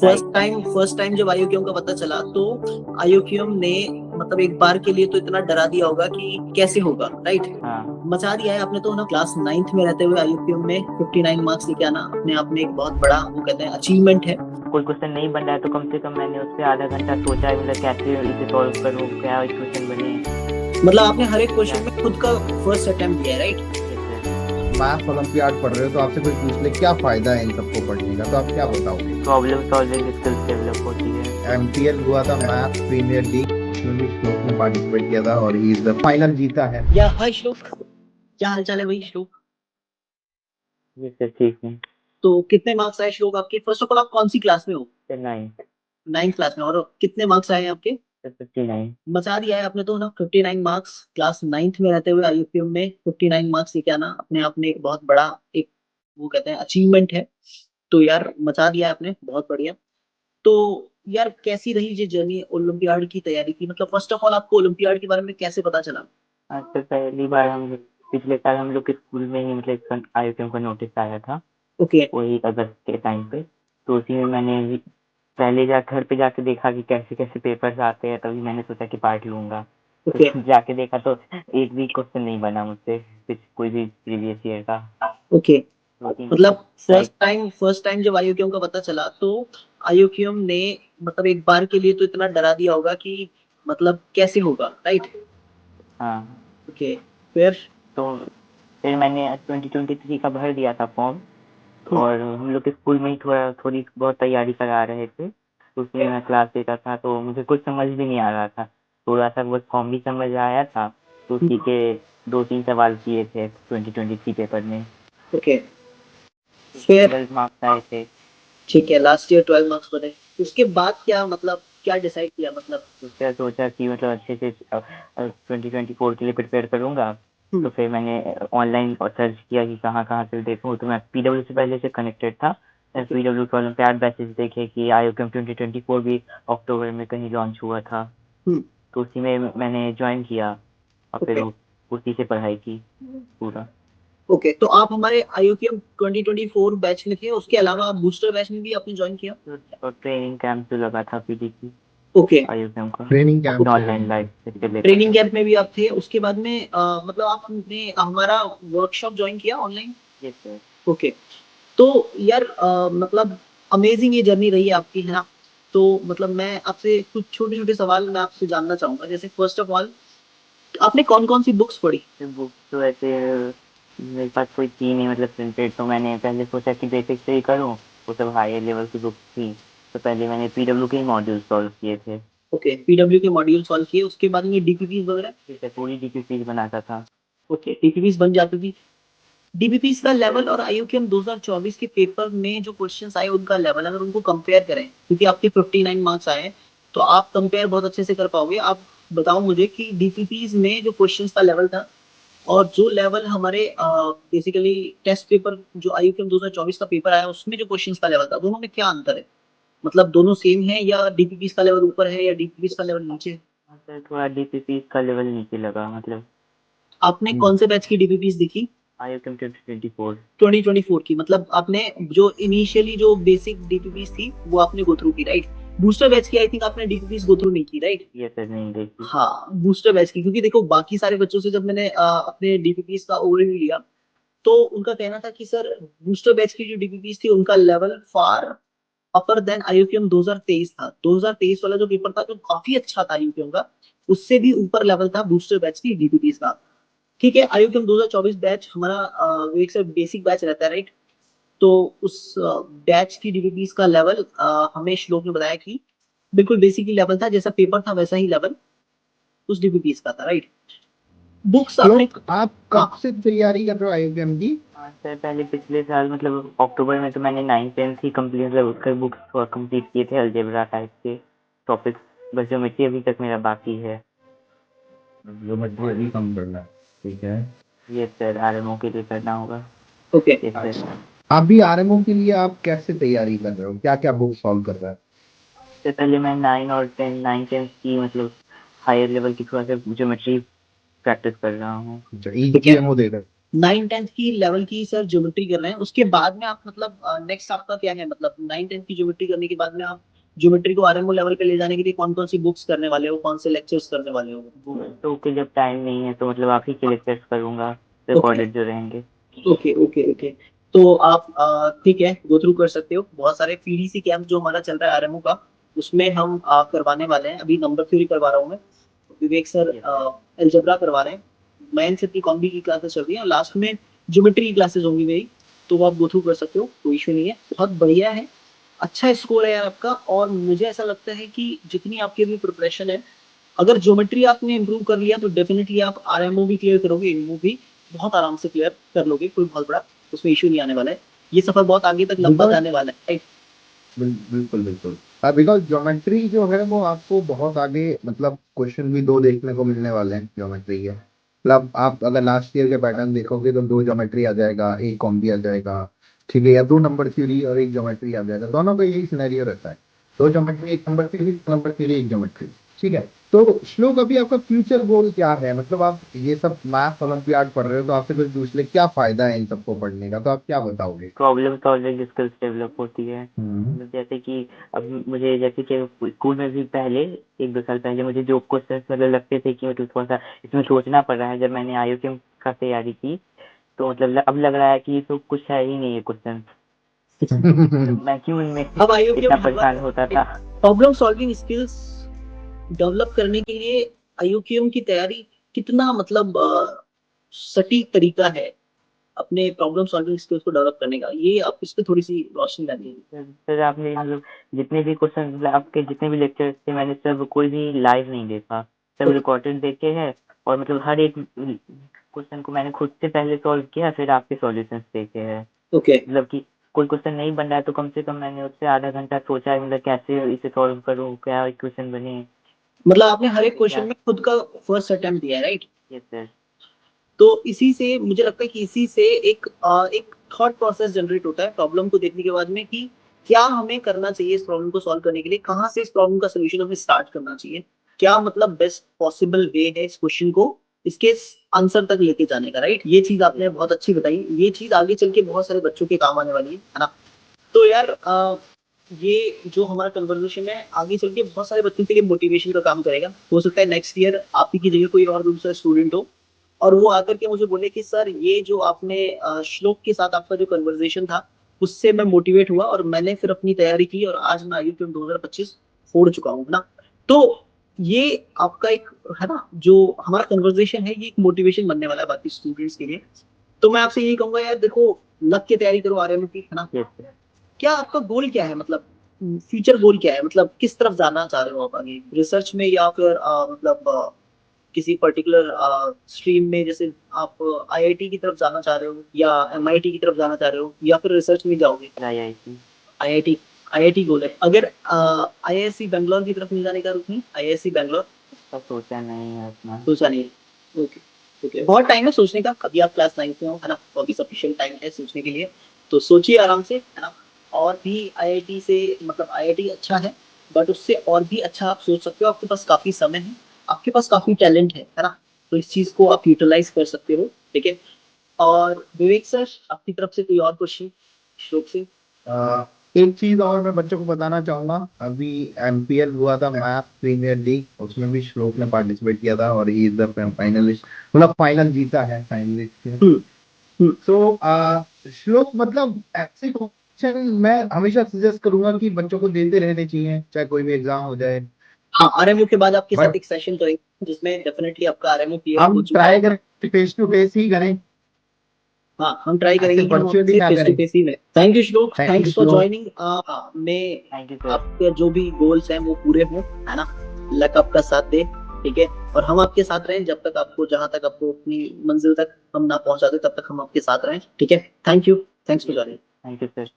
First time जब आईयूक्यूएम का पता चला तो आईयूक्यूएम ने मतलब एक बार के लिए तो इतना डरा दिया होगा कि कैसे होगा, राइट? हाँ। मचा दिया है आपने तो ना। क्लास 9th में रहते हुए आईयूक्यूएम में 59 मार्क्स लेके आना अपने आप में एक बहुत बड़ा वो कहते हैं अचीवमेंट है। कोई क्वेश्चन नहीं बन रहा है तो कम से कम मैंने उस पर आधा घंटा सोचा है, मतलब कैसे इसे सॉल्व करूँ, क्या इक्वेशन बने। मतलब आपने हर एक क्या? क्वेश्चन में खुद का फर्स्ट अटेम्प्ट दिया है, right? Yes sir. Maths olympiad पढ़ रहे हो तो आपसे कोई पूछ ले क्या फायदा है इन सबको पढ़ने का, तो आप क्या बताओगे? प्रॉब्लम सॉल्विंग स्किल्स डेवलप होती है। एमपीएल हुआ था मैथ प्रीमियर लीग, उसमें भी श्लोक ने पार्टिसिपेट किया था और ही इज द फाइनल जीता है। या हाय श्लोक, क्या हाल चाल है भाई श्लोक? यस सर, ठीक है। तो कितने मार्क्स आए श्लोक आपके? फर्स्ट ऑफ ऑल आप कौन सी क्लास में हो? सर 9। 9th क्लास में। और कितने मार्क्स आए हैं आपके? सर 59। मचा दिया है आपने तो ना। 59 मार्क्स क्लास 9th में रहते हुए आईयूपीएम में 59 मार्क्स लेके आना अपने आप में एक बहुत बड़ा एक वो कहते हैं अचीवमेंट है। तो यार मचा दिया है आपने, बहुत बढ़िया। तो यार कैसी रही ये जर्नी ओलंपियाड की तैयारी की? मतलब फर्स्ट ऑफ ऑल आपको ओलंपियाड के बारे में कैसे पता चला? आज तो पहली बार पिछले साल हम लोग के स्कूल में ही मतलब आईयूसीएम का नोटिस आया था, ओके। वही अगस्त के टाइम पे। तो उसी में मैंने पहले जा घर पे जाके देखा कि कैसे कैसे पेपर्स आते हैं, तभी मैंने सोचा कि पार्ट लूंगा। तो ओके। जाके देखा तो एक भी क्वेश्चन नहीं बना मुझसे कोई भी प्रीवियस ईयर का। ओके। दो तीन मतलब लाइक। फर्स्ट टाइम जब आईयूक्यूएम का पता चला तो आईयूक्यूएम ने मतलब एक बार के लिए तो इतना डरा दिया होगा कि मतलब कैसे होगा, राइट? हाँ। ओके। फिर? तो फिर मैंने 2023 का भर दिया था फॉर्म, और हम लोग के स्कूल में ही थोड़ी बहुत तैयारी करा रहे थे, तो उसमें मैं क्लास लेता था, तो मुझे कुछ समझ भी नहीं आ रहा था। थोड़ा सा बस फॉर्म भी समझ आया था, तो उसी के 2-3 सवाल किए थे 2023 पेपर में। ओके। फिर? 12 मार्क्स आए थे। ठीक है, लास्ट ईयर 12 मार्क्स बने। उसके बाद क्या मतलब क्या डिसाइड किया मतलब? उसका सोचा कि मतलब अच्छे से 2024 के लिए प्रिपेयर करूंगा। तो फिर मैंने ऑनलाइन सर्च किया कि कहाँ कहाँ से देखूँ, तो मैं पीडब्ल्यू से पहले से कनेक्टेड था। पीडब्ल्यू के ओलंपियाड बैचेस देखे कि आईयूसीएम 2024 भी अक्टूबर में कहीं लॉन्च हुआ था, हम्म। तो उसी में मैंने ज्वाइन किया, और फिर ओके। उसी से पढ़ाई की पूरा। ओके, तो आप हमारे आईयूसीएम 2024 बैच में थे, उसके अलावा आप बूस्टर बैच में भी आपने ज्वाइन किया? और ट्रेनिंग कैंप जो लगा था पीडीसी ओके। आईयूसीएम का, ट्रेनिंग कैंप से ऑनलाइन लाइव से लेता ट्रेनिंग था। कैंप में भी आप थे। उसके बाद में मतलब आपने हमारा वर्कशॉप ज्वाइन किया ऑनलाइन? Yes sir. ओके। तो यार मतलब अमेजिंग ये जर्नी रही है आपकी, है ना? तो मतलब मैं आपसे कुछ छोटे छोटे सवाल मैं आपसे जानना चाहूंगा। जैसे फर्स्ट ऑफ ऑल आपने कौन कौन सी बुक्स पढ़ी? बुक तो ऐसे मेरे पास कोई थी नहीं, मतलब प्रिंटेड, तो मैंने पहले सोचा कि बेसिक से ही करूँ। वो सब हायर लेवल की बुक थी, तो पहले मैंने पीडब्ल्यू के ही मॉड्यूल सॉल्व किए थे। ओके, पीडब्ल्यू के मॉड्यूल सॉल्व किए। उसके बाद में डीपीपीस वगैरह? जैसे पूरी डीक्यूसीज बनाता था। ओके, डीपीपीस बन जाती थी। डीपीपीस का लेवल और आईयूसीएम 2024 के पेपर में जो क्वेश्चंस आए उनका लेवल अगर उनको कंपेयर करें, क्योंकि आपके 59 मार्क्स आए हैं, तो आप कंपेयर बहुत अच्छे से कर पाओगे। आप बताओ मुझे कि डीपीपीस में जो क्वेश्चंस का लेवल था और जो लेवल हमारे बेसिकली टेस्ट पेपर जो आईयूसीएम 2024 का पेपर आया उसमें जो क्वेश्चंस का लेवल था, दोनों में क्या अंतर है? मतलब दोनों सेम है या डीपीपीस का लेवल ऊपर है या डीपीपीस का लेवल नीचे है? हाँ सर, थोड़ा डीपीसीज का लेवल नीचे लगा, मतलब आपने कौन से बैच की डीपीपीस देखी? आईयूसीएम 2024। 2024 की। मतलब आपने जो इनिशियली जो बेसिक डीपीपीस थी वो आपने गो थ्रू की, राइट? बूस्टर बैच की आई थिंक आपने डीपीपीस गो थ्रू नहीं की, राइट? ये सर नहीं देखी। हाँ, बूस्टर बैच की, क्योंकि देखो बाकी सारे बच्चों से जब मैंने अपने डीपीपीस का ओवरव्यू लिया तो उनका कहना था कि सर बूस्टर बैच की जो डीपीपीस थी उनका लेवल फार अपर देन आईयूसीएम 2023 था। 2023 वाला जो पेपर था जो काफी अच्छा था आईयूसीएम का, उससे भी ऊपर लेवल था बूस्टर बैच की डीपीपीस का। ठीक है, आईयूसीएम 2024 बैच हमारा वो एक से बेसिक बैच रहता है, राइट? तो उस बैच की डीपीपीस का लेवल हमें श्लोक ने बताया कि बिल्कुल बेसिक ही लेवल था, जैसा पेपर था वैसा ही लेवल उस डीपीपीस का था, राइट? बुक्स आपने? श्लोक, आप हाँ। कब से तैयारी कर रहे हो आईयूसीएम की? हाँ सर, पहले पिछले साल मतलब अक्टूबर में तो मैंने 9th 10th ही कंप्लीट, मतलब उसके बुक्स कंप्लीट किए थे अलजेब्रा टाइप के टॉपिक्स। बस ज्योमेट्री अभी तक मेरा बाकी है। जो मजबूर अभी कम करना है, ठीक है। ये सर आरएमओ के लिए करना होगा। ओके। ये सर। अभी आरएमओ के लिए आप कैसे तैयारी कर रहे हो, क्या क्या बुक सॉल्व कर रहा है? इससे पहले मैं 9 10th की मतलब हायर लेवल की थोड़ा सा ज्योमेट्री प्रैक्टिस कर रहा हूँ। अच्छा, ईजीएमओ दे रहे हो? 9th-10th की लेवल की सर ज्योमेट्री कर रहे हैं, उसके बाद में आप मतलब नेक्स्ट आपका क्या है, मतलब 9th-10th की ज्योमेट्री करने के बाद में आप ज्योमेट्री को आरएमओ लेवल पे ले जाने के लिए कौन कौन सी बुक्स करने वाले हो, कौन से लेक्चर्स करने वाले हो? तो कि जब टाइम नहीं है तो मतलब आप ही के लेक्चर्स करूंगा, ओके रिकॉर्डेड जो रहेंगे। Okay okay okay. तो आप ठीक है, गो थ्रू कर सकते हो। बहुत सारे पीडीसी कैंप जो हमारा चल रहा है आरएमओ का, उसमें हम करवाने वाले हैं। अभी नंबर थ्योरी करवा रहा हूँ मैं, विवेक सर यस अलजेब्रा करवा रहे हैं, मैन से कॉम्बी की क्लासेस चल रही है, और लास्ट में ज्योमेट्री की क्लासेस होंगी मेरी। तो वो आप गो थ्रू कर सकते हो, कोई इशू नहीं है। बहुत बढ़िया है, अच्छा स्कोर है यार आपका। और मुझे ऐसा लगता है कि जितनी आपकी अभी प्रिपरेशन है, अगर ज्योमेट्री आपने इम्प्रूव कर लिया तो डेफिनेटली आप आरएमओ भी क्लियर करोगे, इनमो भी बहुत आराम से क्लियर कर लोगे, कोई बहुत बड़ा उसमें इशू नहीं आने वाला है। ये सफर बहुत आगे तक लंबा बिकॉज जाने वाला है। बिल्कुल बिल्कुल, बिकॉज ज्योमेट्री जो है वो आपको बहुत आगे, मतलब क्वेश्चन भी दो देखने को मिलने वाले हैं ज्योमेट्री के। मतलब आप अगर लास्ट ईयर के पैटर्न देखोगे तो दो ज्योमेट्री आ जाएगा, एक कॉम्बी आ जाएगा, ठीक है, या दो नंबर थ्योरी और एक ज्योमेट्री आ जाएगा, दोनों का यही सिनेरियो रहता है। दो ज्योमेट्री एक नंबर थ्योरी, दो नंबर थ्योरी एक ज्योमेट्री, ठीक है। तो श्लोक, अभी आपका फ्यूचर गोल क्या है? मतलब आप ये सब मैथ ओलंपियाड पढ़ रहे हो तो आपसे कुछ पूछ ले क्या फायदा है इन सबको पढ़ने का, तो आप क्या बताओगे? प्रॉब्लम सॉल्विंग स्किल्स डेवलप होती है। हम्म। मतलब जैसे कि अब मुझे जैसे कि स्कूल में भी पहले 1-2 साल पहले मुझे जो क्वेश्चन मतलब लगते थे कि मतलब थोड़ा सा इसमें सोचना पड़ रहा है, जब मैंने आईओक्यूएम का तैयारी की तो मतलब अब लग रहा है कि ये तो कुछ है ही नहीं ये क्वेश्चन। मतलब मैं क्यों इनमें अब आईओ के इतना परेशान होता था। प्रॉब्लम सॉल्विंग स्किल्स डेवलप करने के लिए आईयूक्यूएम की तैयारी कितना मतलब सटीक तरीका है अपने प्रॉब्लम सॉल्विंग स्किल्स को डेवलप करने का, ये आप इस पे थोड़ी सी रोशनी डालिए। सर आपने मतलब जितने भी क्वेश्चन मतलब आपके जितने भी लेक्चर्स थे मैंने सब कोई भी लाइव नहीं देखा, सब ओके रिकॉर्डेड देखे हैं। और मतलब हर एक क्वेश्चन को मैंने खुद से पहले सॉल्व किया, फिर आपके सॉल्यूशंस देखे हैं। ओके, मतलब कि कोई क्वेश्चन नहीं बन रहा है तो कम से कम मैंने उससे आधा घंटा सोचा है, मतलब कैसे इसे सॉल्व करूँ, क्या इक्वेशन बने, मतलब आपने हर एक क्या। क्वेश्चन में खुद का फर्स्ट अटेम्प्ट दिया है, राइट? Yes sir. तो इसी से मुझे लगता है कि इसी से एक थॉट प्रोसेस जनरेट होता है प्रॉब्लम को देखने के बाद में, कि क्या हमें करना चाहिए इस प्रॉब्लम को सॉल्व करने के लिए, कहाँ से इस प्रॉब्लम का सोल्यूशन हमें स्टार्ट करना चाहिए, क्या मतलब बेस्ट पॉसिबल वे है इस क्वेश्चन को इसके आंसर तक लेके जाने का, राइट? ये चीज आपने बहुत अच्छी बताई, ये चीज आगे चल के बहुत सारे बच्चों के काम आने वाली है ना? तो यार ये जो हमारा कन्वर्सेशन है आगे चल के बहुत सारे बच्चों के लिए मोटिवेशन का काम करेगा। हो सकता है नेक्स्ट ईयर आप ही की जगह कोई और दूसरा स्टूडेंट हो, और वो आकर के मुझे बोले कि सर ये जो आपने श्लोक के साथ आपका जो कन्वर्सेशन था, उससे मैं मोटिवेट हुआ और मैंने फिर अपनी तैयारी की और आज मैं आईयूक्यूएम 2025 फोड़ चुका हूँ, है ना? तो ये आपका एक, है ना, जो हमारा कन्वर्सेशन है ये एक मोटिवेशन बनने वाला है बाकी स्टूडेंट्स के लिए। तो मैं आपसे यही कहूंगा यार, देखो, लग के तैयारी करो आरएमओ की, है ना? Yes sir. क्या आपका गोल क्या है, मतलब फ्यूचर गोल क्या है, मतलब किस तरफ जाना चाह रहे हो आप आगे, रिसर्च में या फिर मतलब किसी पर्टिकुलर स्ट्रीम में, जैसे आप आईआईटी की तरफ जाना चाह रहे हो या एमआईटी की तरफ जाना चाह रहे हो या फिर रिसर्च में जाओगे? आईआईटी। आईआईटी, आईआईटी गोल है। अगर आईआईएससी बैंगलोर की तरफ नहीं जाने का रुक नहीं, आईआईएससी बैंगलोर उसका सोचा नहीं है अपना। सोचा नहीं है? ओके ओके, बहुत टाइम है सोचने का, अभी आप क्लास 9 में हो, है ना? तो अभी सफिशिएंट टाइम है सोचने के लिए, तो सोचिए आराम से, है ना? और भी आईआईटी से, मतलब आईआईटी अच्छा है, बट उससे और भी अच्छा आप सोच सकते हो, आपके पास काफी समय है, आपके पास काफी टैलेंट है ना? तो इस चीज को आप यूटिलाइज कर सकते हो, ठीक है? और विवेक सर, आपकी तरफ से कोई और क्वेश्चन श्लोक से? एक चीज और मैं बच्चों को बताना चाहूंगा, अभी एमपीएल हुआ था, मैथ प्रीमियर लीग, उसमें भी श्लोक ने पार्टिसिपेट किया था और ही इज द फाइनलिस्ट, मतलब फाइनल जीता है, फाइनलिस्ट। हम्म हम्म। सो श्लोक, मतलब ऐसे क्वेश्चन मैं हमेशा सजेस्ट करूंगा कि बच्चों को देते रहने चाहिए, चाहे कोई भी एग्जाम हो जाए। हाँ, आरएमओ के बाद आपके साथ बट एक सेशन तो है जिसमें डेफिनेटली आपका आरएमओ क्लियर हो हम चुका ट्राई है। करें, फेस टू फेस ही करें, हाँ, हम ट्राई ऐसे करेंगे कि हम वर्चुअली आपसे ना फेस टू करें। फेस ही में। थैंक यू श्लोक, थैंक यू थैंक्स फॉर श्लोक। ज्वाइनिंग। मैं थैंक यू सर। आपके जो भी गोल्स हैं वो पूरे हों, है ना? लक आपका साथ दे, ठीक है? और हम आपके साथ रहें जब तक आपको, जहां तक आपको अपनी मंजिल तक हम ना पहुंचा दे, तब तक हम आपके साथ रहें, ठीक है? Thank you, thanks for joining. Thank you sir.